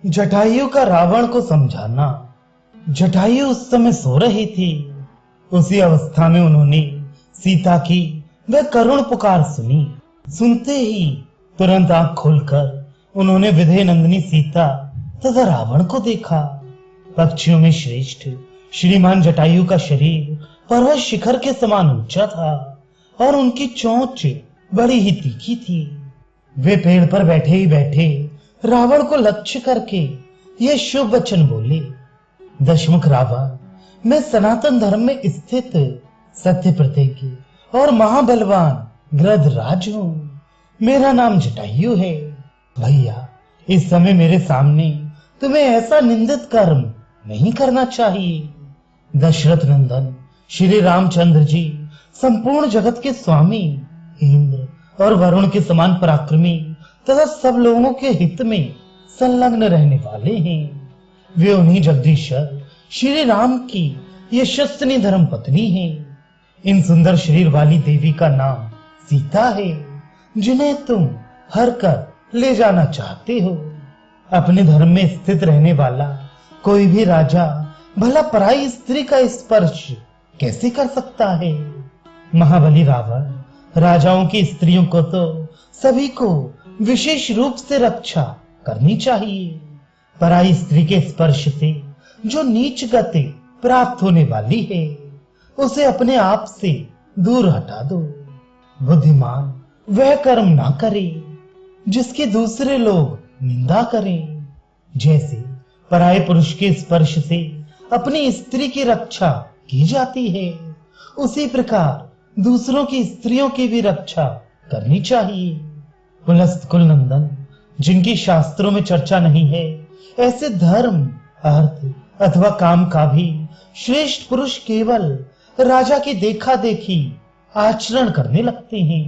जटायु का रावण को समझाना। जटायु उस समय सो रही थी। उसी अवस्था में उन्होंने सीता की वह करुण पुकार सुनी। सुनते ही तुरंत आंख खोलकर उन्होंने विधेय नंदिनी सीता तथा रावण को देखा। पक्षियों में श्रेष्ठ श्रीमान जटायु का शरीर पर्वत शिखर के समान ऊंचा था और उनकी चोंच बड़ी ही तीखी थी। वे पेड़ पर बैठे ही बैठे रावण को लक्ष्य करके ये शुभ वचन बोले। दशमुख रावण, मैं सनातन धर्म में स्थित सत्य प्रतिज्ञ और महाबलवान गृधराज हूं। मेरा नाम जटायु है। भैया, इस समय मेरे सामने तुम्हें ऐसा निंदित कर्म नहीं करना चाहिए। दशरथ नंदन श्री रामचंद्र जी संपूर्ण जगत के स्वामी, इंद्र और वरुण के समान पराक्रमी तथा सब लोगों के हित में संलग्न रहने वाले हैं। वे उन्हीं जगदीश्वर श्री राम की यशस्विनी धर्म पत्नी हैं। इन सुंदर शरीर वाली देवी का नाम सीता है, जिन्हें तुम हर कर ले जाना चाहते हो। अपने धर्म में स्थित रहने वाला कोई भी राजा भला पराई स्त्री का स्पर्श कैसे कर सकता है। महाबली रावण, राजाओं की स्त्रियों को तो सभी को विशेष रूप से रक्षा करनी चाहिए। पराई स्त्री के स्पर्श से जो नीच गति प्राप्त होने वाली है, उसे अपने आप से दूर हटा दो। बुद्धिमान वह कर्म ना करे जिसकी दूसरे लोग निंदा करें। जैसे पराये पुरुष के स्पर्श से अपनी स्त्री की रक्षा की जाती है, उसी प्रकार दूसरों की स्त्रियों की भी रक्षा करनी चाहिए। पुलस्त कुल नंदन, जिनकी शास्त्रों में चर्चा नहीं है, ऐसे धर्म, अर्थ अथवा काम का भी श्रेष्ठ पुरुष केवल राजा की देखा देखी आचरण करने लगते हैं।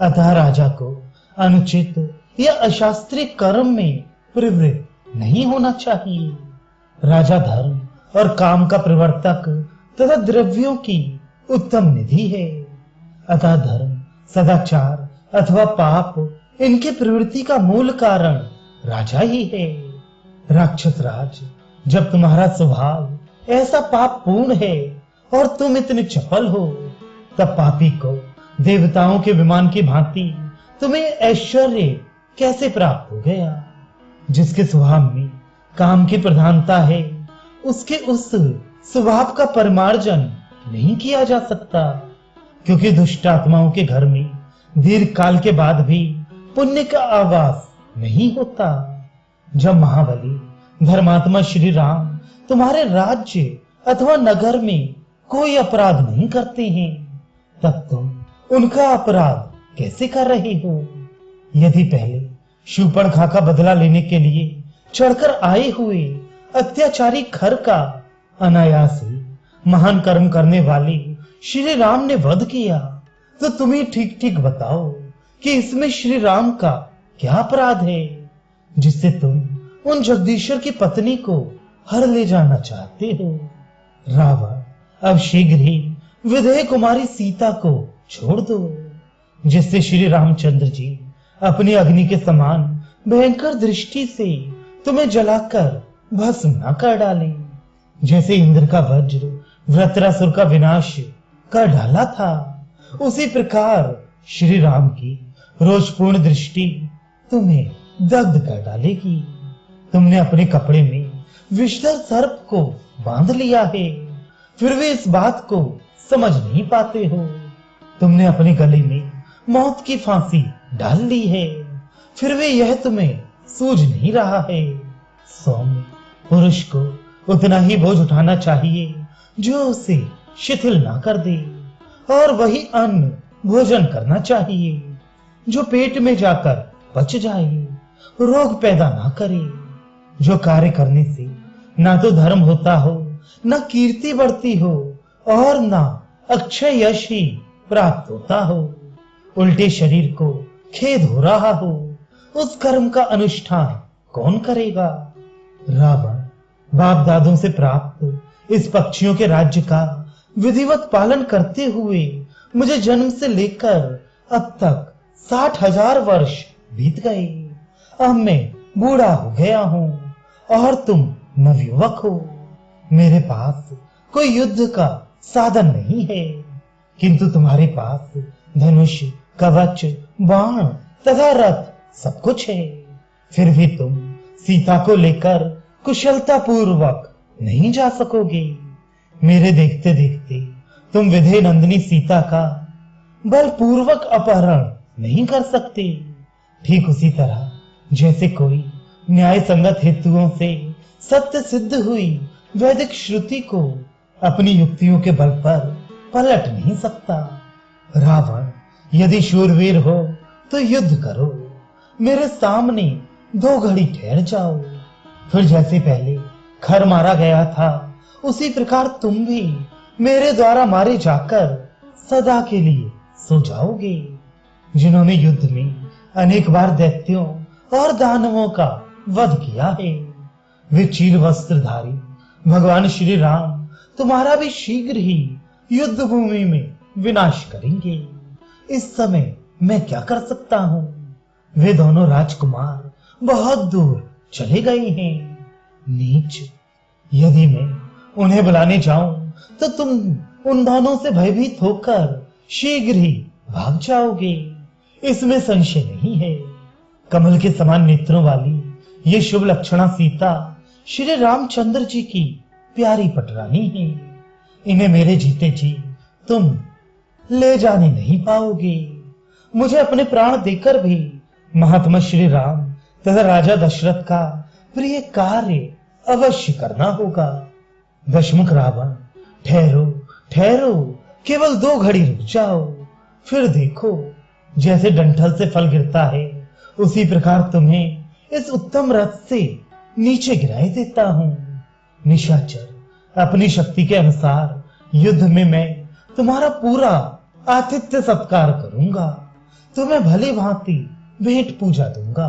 अतः राजा को अनुचित या अशास्त्रीय कर्म में प्रवृत्त नहीं होना चाहिए। राजा धर्म और काम का प्रवर्तक तथा द्रव्यों की उत्तम निधि है। अतः धर्म, सदाचार अथवा पाप, इनकी प्रवृत्ति का मूल कारण राजा ही है। राक्षस राज, जब तुम्हारा स्वभाव ऐसा पाप पूर्ण है और तुम इतने चपल हो, तब पापी को देवताओं के विमान की भांति तुम्हें ऐश्वर्य कैसे प्राप्त हो गया। जिसके स्वभाव में काम की प्रधानता है, उसके उस स्वभाव का परिमार्जन नहीं किया जा सकता, क्योंकि दुष्ट आत्माओं के घर में दीर्घ काल के बाद भी पुण्य का आवास नहीं होता। जब महाबली धर्मात्मा श्री राम तुम्हारे राज्य अथवा नगर में कोई अपराध नहीं करते हैं, तब तुम उनका अपराध कैसे कर रहे हो। यदि पहले शूर्पणखा का बदला लेने के लिए चढ़कर आए हुए अत्याचारी खर का अनायास ही महान कर्म करने वाले श्री राम ने वध किया, तो तुम्हें ठीक ठीक बताओ कि इसमें श्री राम का क्या अपराध है, जिससे तुम उन जगदीश्वर की पत्नी को हर ले जाना चाहते हो। रावण, अब शीघ्र ही विधेय कुमारी सीता को छोड़ दो, जिससे श्री रामचंद्र जी अपनी अग्नि के समान भयंकर दृष्टि से तुम्हें जलाकर भस्म न कर डालें। जैसे इंद्र का वज्र वृत्रासुर का विनाश कर डाला था, उसी प्रकार श्री राम की रोषपूर्ण दृष्टि तुम्हें दग्ध कर डालेगी। तुमने अपने कपड़े में विषधर सर्प को बांध लिया है, फिर वे इस बात को समझ नहीं पाते हो। तुमने अपने गले में मौत की फांसी डाल ली है, फिर वे यह तुम्हें सूझ नहीं रहा है। सौम्य पुरुष को उतना ही बोझ उठाना चाहिए जो उसे शिथिल ना कर दे, और वही अन्न भोजन करना चाहिए जो पेट में जाकर पच जाए, रोग पैदा ना करे। जो कार्य करने से ना तो धर्म होता हो, ना कीर्ति बढ़ती हो, और ना अक्षय यश ही प्राप्त होता हो, उल्टे शरीर को खेद हो रहा हो, उस कर्म का अनुष्ठान कौन करेगा। रावण, बाप दादों से प्राप्त इस पक्षियों के राज्य का विधिवत पालन करते हुए मुझे जन्म से लेकर अब तक 60,000 वर्ष बीत गए। अब मैं बूढ़ा हो गया हूँ और तुम नवयुवक हो। मेरे पास कोई युद्ध का साधन नहीं है, किंतु तुम्हारे पास धनुष, कवच, बाण तथा रथ सब कुछ है। फिर भी तुम सीता को लेकर कुशलता पूर्वक नहीं जा सकोगे। मेरे देखते देखते तुम विधेय नंदिनी सीता का बलपूर्वक अपहरण नहीं कर सकते। ठीक उसी तरह जैसे कोई न्याय संगत हेतुओं से सत्य सिद्ध हुई वैदिक श्रुति को अपनी युक्तियों के बल पर पलट नहीं सकता। रावण, यदि शूरवीर हो तो युद्ध करो, मेरे सामने 2 घड़ी ठहर जाओ। फिर जैसे पहले खर मारा गया था, उसी प्रकार तुम भी मेरे द्वारा मारे जाकर सदा के लिए सो जाओगे। जिन्होंने युद्ध में अनेक बार दैत्यों और दानवों का वध किया है, वे चीर वस्त्रधारी भगवान श्री राम तुम्हारा भी शीघ्र ही युद्ध भूमि में विनाश करेंगे। इस समय मैं क्या कर सकता हूँ? वे दोनों राजकुमार बहुत दूर चले गए हैं। नीच, यदि मैं उन्हें बुलाने जाऊं तो तुम उन दोनों से भयभीत होकर शीघ्र ही भाग जाओगे, इसमें संशय नहीं है। कमल के समान नेत्रों वाली ये शुभ लक्षणा सीता श्री रामचंद्र जी की प्यारी पटरानी है। इन्हें मेरे जीते जी तुम ले जाने नहीं पाओगे। मुझे अपने प्राण देकर भी महात्मा श्री राम तथा राजा दशरथ का प्रिय कार्य अवश्य करना होगा। दशमुख रावण, ठहरो ठहरो, केवल 2 घड़ी रुक जाओ। फिर देखो, जैसे डंठल से फल गिरता है, उसी प्रकार तुम्हें इस उत्तम रथ से नीचे गिराए देता हूं। निशाचर, अपनी शक्ति के अनुसार युद्ध में मैं तुम्हारा पूरा आतिथ्य सत्कार करूंगा। तुम्हें भली भांति भेंट पूजा दूंगा।